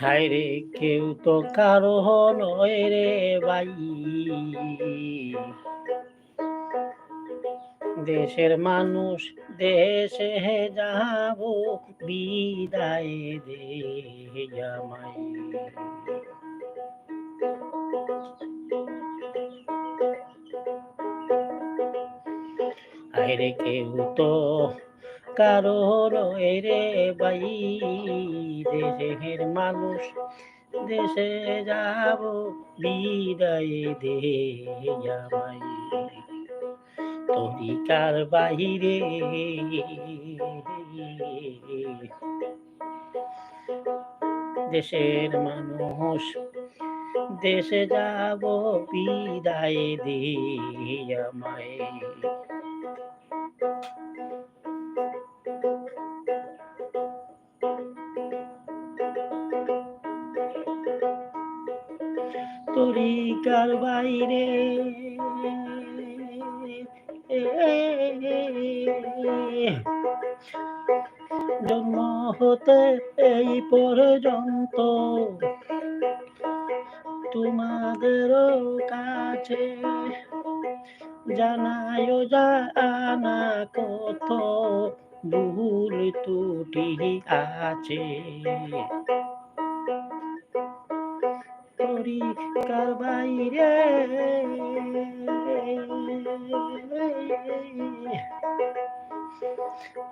হায় রে কেউ তো কারো নয় রে ভাই, দেশের মানুষ দেশে যাব বিদায় দে আমায়। হায় রে কেউ তো কারো নয় রে ভাই, দেশের মানুষ দেশে যাব বিদায় দে আমায়। তরিকার বাহিরে দেশের মানুষ দেশে যাব বিদায় দে আমায়। তরিকার বাইরে জন্ম হতে এই পর্যন্ত তোমাদের কাছে জানায় জানা কত ভুল ত্রুটি আছে। তরিকার বাইরে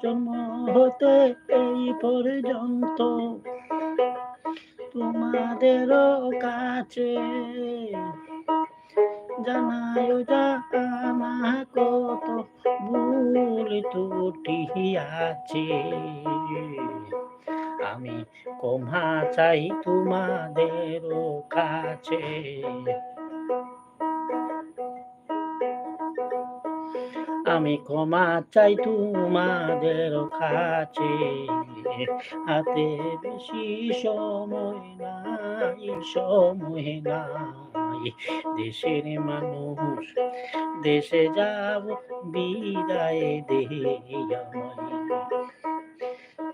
জন্ম হতে এই পর্যন্ত তোমাদের কাছে জানায় জানা কত ভুল ত্রুটি আছে। আমি ক্ষমা চাই তোমাদের কাছে, আমি ক্ষমা চাই তোমাদের কাছে। হাতে বেশি সময় নাই, সময় নাই, দেশের মানুষ দেশে যাব বিদায় দে আমায়।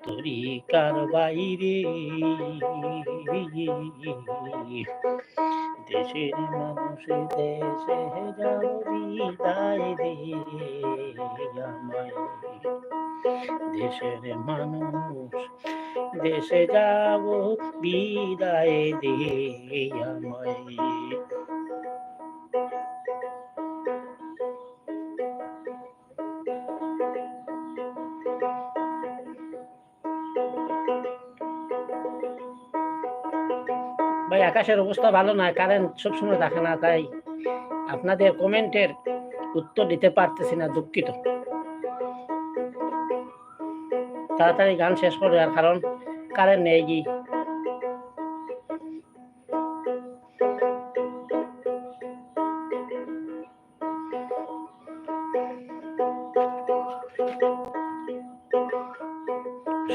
তরিকার বাইরে দেশের মানুষ দেশে যাব বিদায় দে আমায়। দেশের মানুষ দেশে যাব বিদায় দে আমায়। ভাই আকাশের অবস্থা ভালো না, কারেন্ট সবসময় থাকে না, তাই আপনাদের কমেন্টের উত্তর দিতে পারতেছি না, দুঃখিত। তাড়াতাড়ি গান শেষ করে, আর কারণ কারেন্ট নেই কি।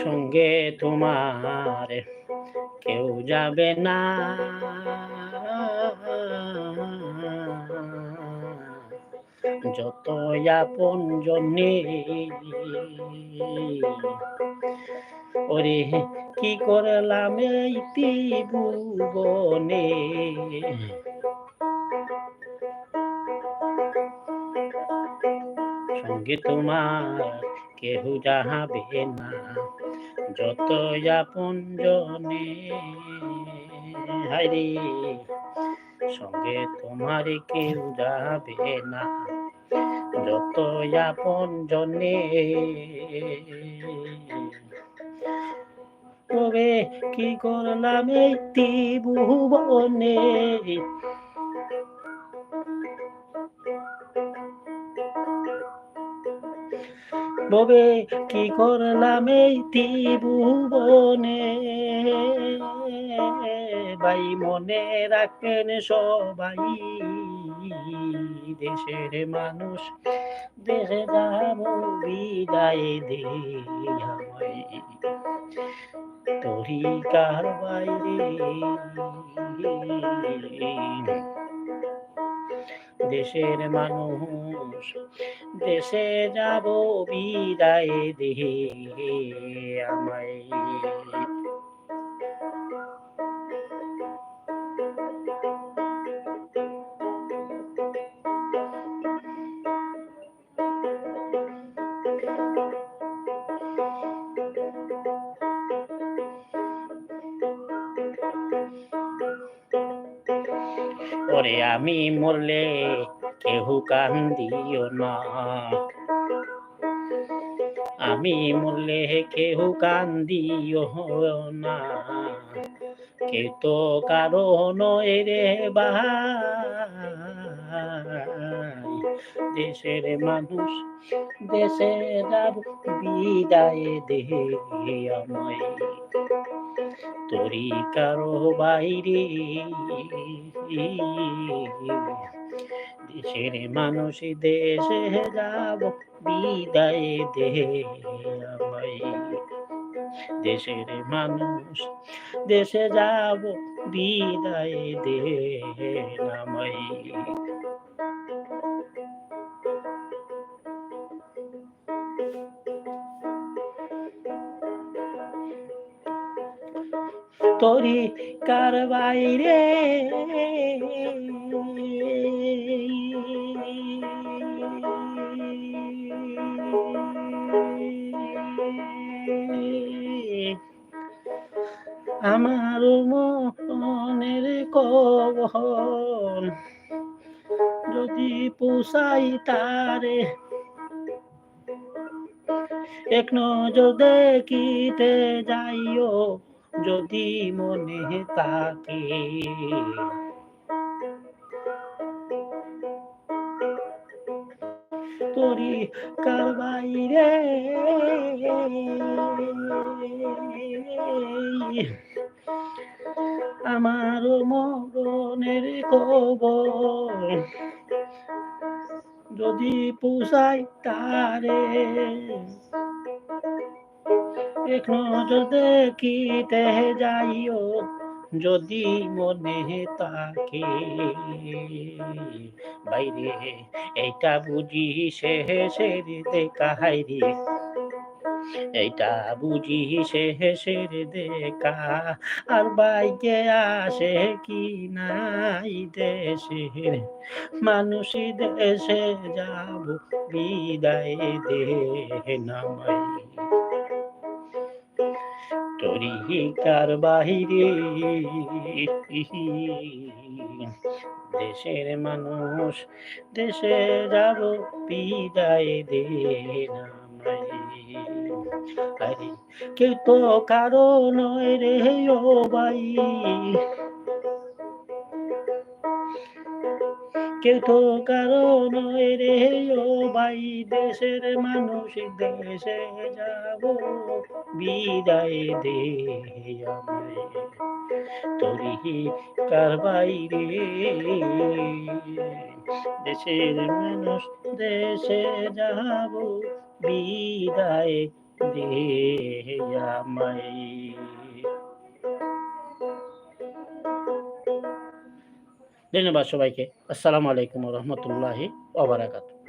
সঙ্গে তোমার কেউ যাবে না, যত আপন জনে ওরে কি করলাম এই ত্রিভুবনে। সঙ্গে তোমার কেহ যাবে না, যত আপন জনে। হায়রে সঙ্গে তোমার কেউ যাবে না, যত আপন জনে। তবে কি করলাম এই ত্রিভুবনে, ববে কি করলাম এই ত্রিভুবনে। ভাই মনে রাখেন সবাই, দেশের মানুষ দেশে যাব বিদায় দে আমায়। তরিকার বাইরে দেশের মানুষ দেশে যাব বিদায় দে আমায়। ওরে আমি মরলে কেহ কান্দিও না, আমি মরলে কেহ কান্দিও না, কে তো কারো নয় রে ভাই, দেশের মানুষ দেশে যাব বিদায় দে আমায়, তোরি কারো বাইরে দেশের মানুষ দেশে যাব বিদায় দে আমায়, দেশের মানুষ দেশে যাব বিদায় দে আমায়। তোরি কার বাইরে আমার মনের কবর যদি পোষাই তারে, এক নজর দেখিতে যাইও যদি মনে তাকে, তোরি কার বাইরে আমার মরণের খবর যদি পোষাই তারে, এক নজর দেখিতে যাইও যদি মনে তাকে, বাইরে এইটা বুঝি শেষের দেখা হাইরে, এইটা বুঝি শেষের দেখা, আর বাইকে আসে কি নাই দেশের মানুষ দেশে যাব বিদায় দে নামাই, তোরি কার বাহিরে দেশের মানুষ দেশে যাব বিদায় দে নামাই, আরে কেউ তো কারো নয় রে ও ভাই, কেউ তো কারো নয় রে ও ভাই, দেশের মানুষ দেশে যাব বিদায় দে আমায়, তোরি কার বাইরে দেশের মানুষ দেশে যাব বিদায় দে আমায়। ধন্যবাদ সবাইকে। আসসালামু আলাইকুম ওয়া রাহমাতুল্লাহি ওয়া বারাকাতুহু।